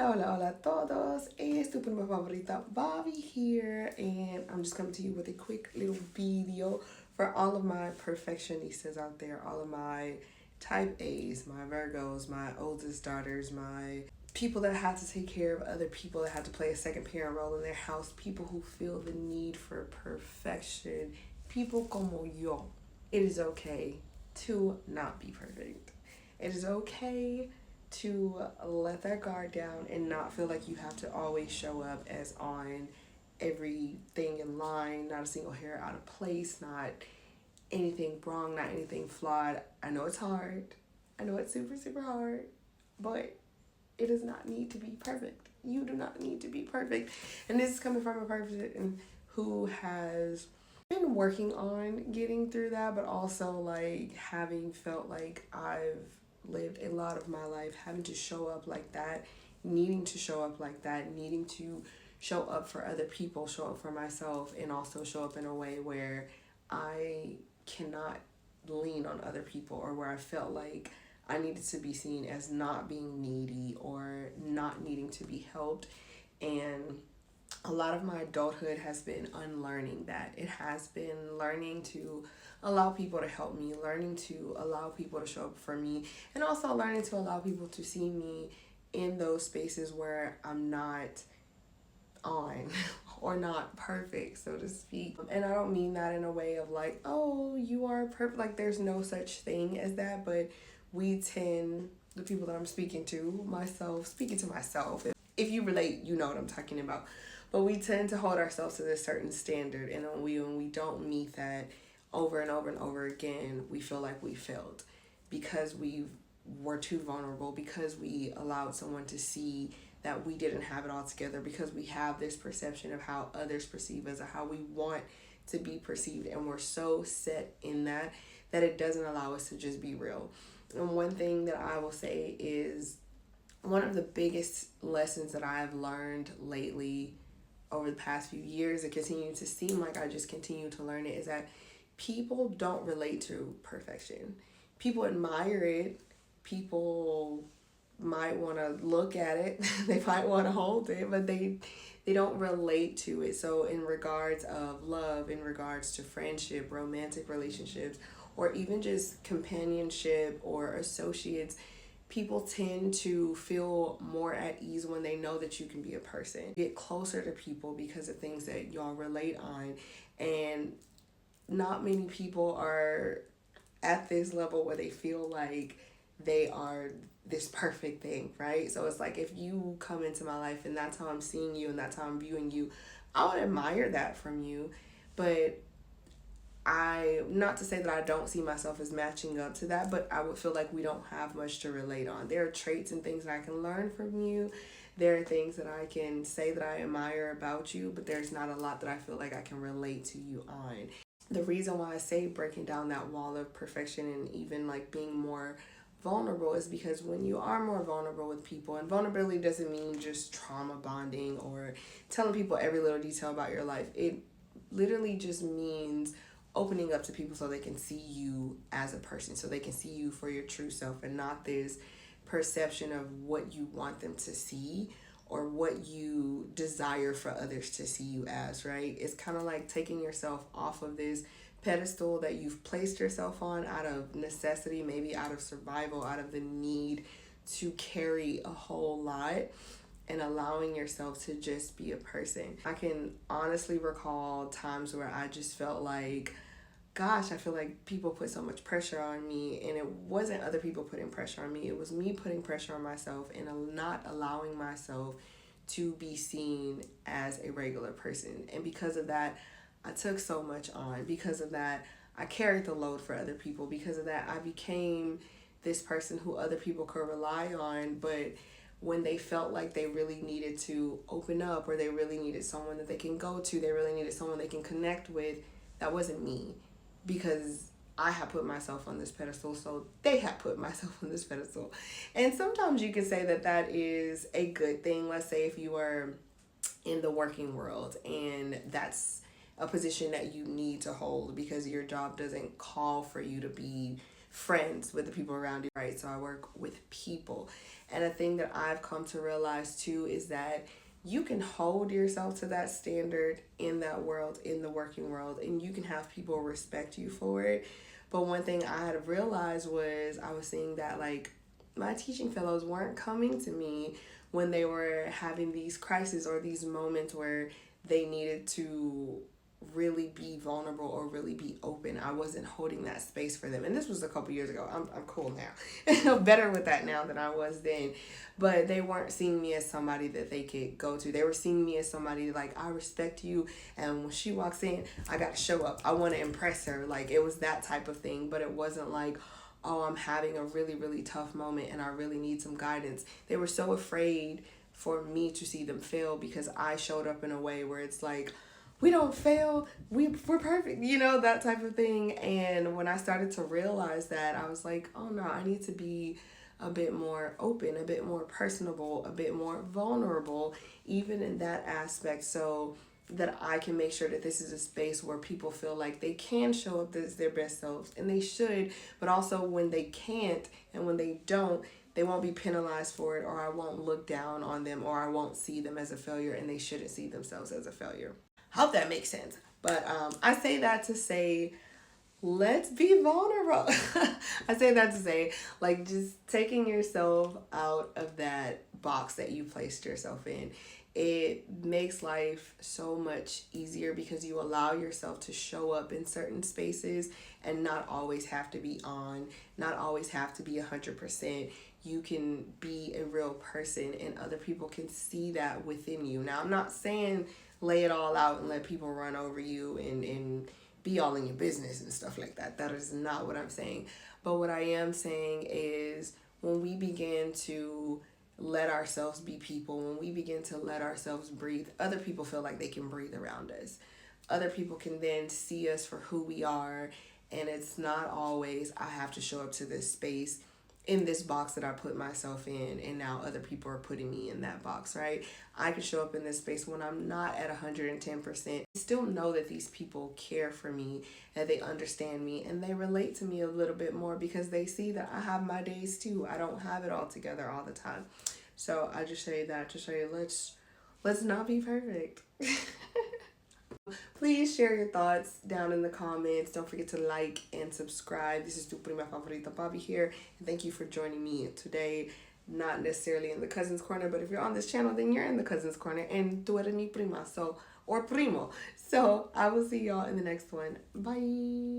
Hola, hola a todos. Es tu prima favorita Bobby here, and I'm just coming to you with a quick little video for all of my perfectionistas out there, all of my type A's, my Virgos, my oldest daughters, my people that have to take care of other people, that have to play a second parent role in their house, people who feel the need for perfection, people como yo. It is okay to not be perfect. It is okay to let that guard down and not feel like you have to always show up as on everything in line, not a single hair out of place, not anything wrong, not anything flawed. I know it's hard. I know it's super, super hard, but it does not need to be perfect. You do not need to be perfect. And this is coming from a person who has been working on getting through that, but also like having felt like I've lived a lot of my life having to show up like that, needing to show up like that, needing to show up for other people, show up for myself, and also show up in a way where I cannot lean on other people, or where I felt like I needed to be seen as not being needy or not needing to be helped. And a lot of my adulthood has been unlearning that. It has been learning to allow people to help me, learning to allow people to show up for me, and also learning to allow people to see me in those spaces where I'm not on or not perfect, so to speak. And I don't mean that in a way of like, oh, you are perfect. Like, there's no such thing as that, but we tend, the people that I'm speaking to, myself, speaking to myself, if you relate, you know what I'm talking about. But we tend to hold ourselves to this certain standard, and when we don't meet that over and over and over again, we feel like we failed because we were too vulnerable, because we allowed someone to see that we didn't have it all together, because we have this perception of how others perceive us or how we want to be perceived, and we're so set in that it doesn't allow us to just be real. And one thing that I will say is one of the biggest lessons that I've learned lately over the past few years, it continues to seem like I just continue to learn it, is that people don't relate to perfection. People admire it. People might want to look at it. They might want to hold it, but they don't relate to it. So in regards of love, in regards to friendship, romantic relationships, or even just companionship or associates, people tend to feel more at ease when they know that you can be a person. Get closer to people because of things that y'all relate on. And not many people are at this level where they feel like they are this perfect thing, right? So it's like, if you come into my life and that's how I'm seeing you and that's how I'm viewing you, I would admire that from you. But not to say that I don't see myself as matching up to that, but I would feel like we don't have much to relate on. There are traits and things that I can learn from you. There are things that I can say that I admire about you, but there's not a lot that I feel like I can relate to you on. The reason why I say breaking down that wall of perfection and even like being more vulnerable is because when you are more vulnerable with people, and vulnerability doesn't mean just trauma bonding or telling people every little detail about your life. It literally just means opening up to people so they can see you as a person, so they can see you for your true self and not this perception of what you want them to see or what you desire for others to see you as, right? It's kind of like taking yourself off of this pedestal that you've placed yourself on out of necessity, maybe out of survival, out of the need to carry a whole lot, and allowing yourself to just be a person. I can honestly recall times where I just felt like, gosh, I feel like people put so much pressure on me, and it wasn't other people putting pressure on me. It was me putting pressure on myself and not allowing myself to be seen as a regular person. And because of that, I took so much on. Because of that, I carried the load for other people. Because of that, I became this person who other people could rely on, but when they felt like they really needed to open up, or they really needed someone that they can go to, they really needed someone they can connect with, that wasn't me. Because I had put myself on this pedestal, so they had put myself on this pedestal. And sometimes you can say that that is a good thing. Let's say if you are in the working world and that's a position that you need to hold because your job doesn't call for you to be friends with the people around you, right? So I work with people. And a thing that I've come to realize too is that you can hold yourself to that standard in that world, in the working world, and you can have people respect you for it. But one thing I had realized was I was seeing that like my teaching fellows weren't coming to me when they were having these crises or these moments where they needed to really be vulnerable or really be open. I wasn't holding that space for them. And this was a couple years ago. I'm cool now. I'm better with that now than I was then. But they weren't seeing me as somebody that they could go to. They were seeing me as somebody like, I respect you. And when she walks in, I got to show up. I want to impress her. Like, it was that type of thing. But it wasn't like, oh, I'm having a really, really tough moment and I really need some guidance. They were so afraid for me to see them fail because I showed up in a way where it's like, we don't fail, we're perfect, that type of thing. And when I started to realize that, I was like, oh no, I need to be a bit more open, a bit more personable, a bit more vulnerable, even in that aspect, so that I can make sure that this is a space where people feel like they can show up as their best selves, and they should, but also when they can't and when they don't, they won't be penalized for it, or I won't look down on them, or I won't see them as a failure, and they shouldn't see themselves as a failure. Hope that makes sense. But I say that to say, let's be vulnerable. I say that to say, like, just taking yourself out of that box that you placed yourself in. It makes life so much easier because you allow yourself to show up in certain spaces and not always have to be on, not always have to be 100%. You can be a real person and other people can see that within you. Now, I'm not saying lay it all out and let people run over you and be all in your business and stuff like that. That is not what I'm saying. But what I am saying is when we begin to let ourselves be people, when we begin to let ourselves breathe, other people feel like they can breathe around us. Other people can then see us for who we are. And it's not always, I have to show up to this space in this box that I put myself in, and now other people are putting me in that box, right? I can show up in this space when I'm not at 110%. Still know that these people care for me, that they understand me, and they relate to me a little bit more because they see that I have my days too. I don't have it all together all the time. So I just say that to say, let's not be perfect. Please share your thoughts down in the comments. Don't forget to like and subscribe. This is Tu Prima Favorita Bobby here. And thank you for joining me today. Not necessarily in the Cousins Corner, but if you're on this channel, then you're in the Cousins Corner. And tu eres mi prima, or primo. So I will see y'all in the next one. Bye.